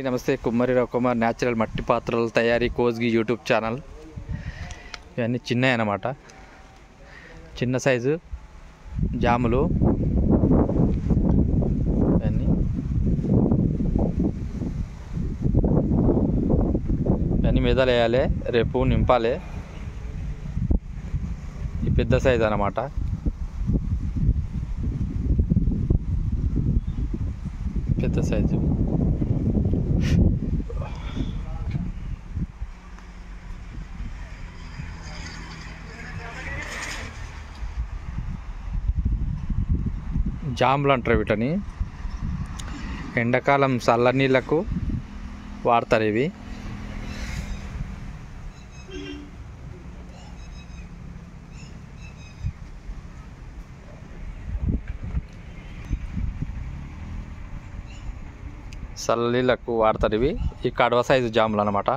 నమస్తే, కుమ్మరి రవికుమార్ న్యాచురల్ మట్టి పాత్రల తయారీ కోజ్గి యూట్యూబ్ ఛానల్. ఇవన్నీ చిన్నవి అన్నమాట, చిన్న సైజు జాములు. ఇవన్నీ మెదలు వేయాలి, రేపు నింపాలి. ఈ పెద్ద సైజు అన్నమాట. పెద్ద సైజు జాములు అంటారు వీటిని. ఎండాకాలం చల్ల నీళ్ళకు వాడతారు ఇవి. చల్ల నీళ్ళకు వాడతారు ఇవి. ఈ కడవ సైజు జాములు అన్నమాట.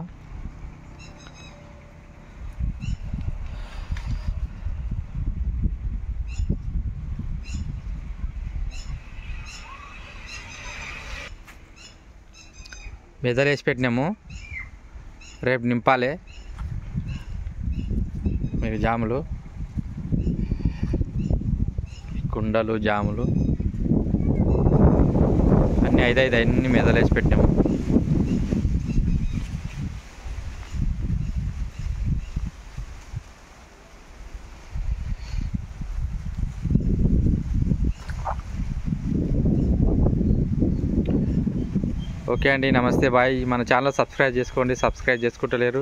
మెదలు వేసి పెట్టినాము, రేపు నింపాలి. మీరు జాములు, కుండలు, జాములు అన్నీ 5 అన్నీ మెదలు వేసి పెట్టినాము. ఓకే అండి, నమస్తే, బాయ్. మన ఛానల్ సబ్స్క్రైబ్ చేసుకోండి, సబ్స్క్రైబ్ చేసుకుంటలేరు.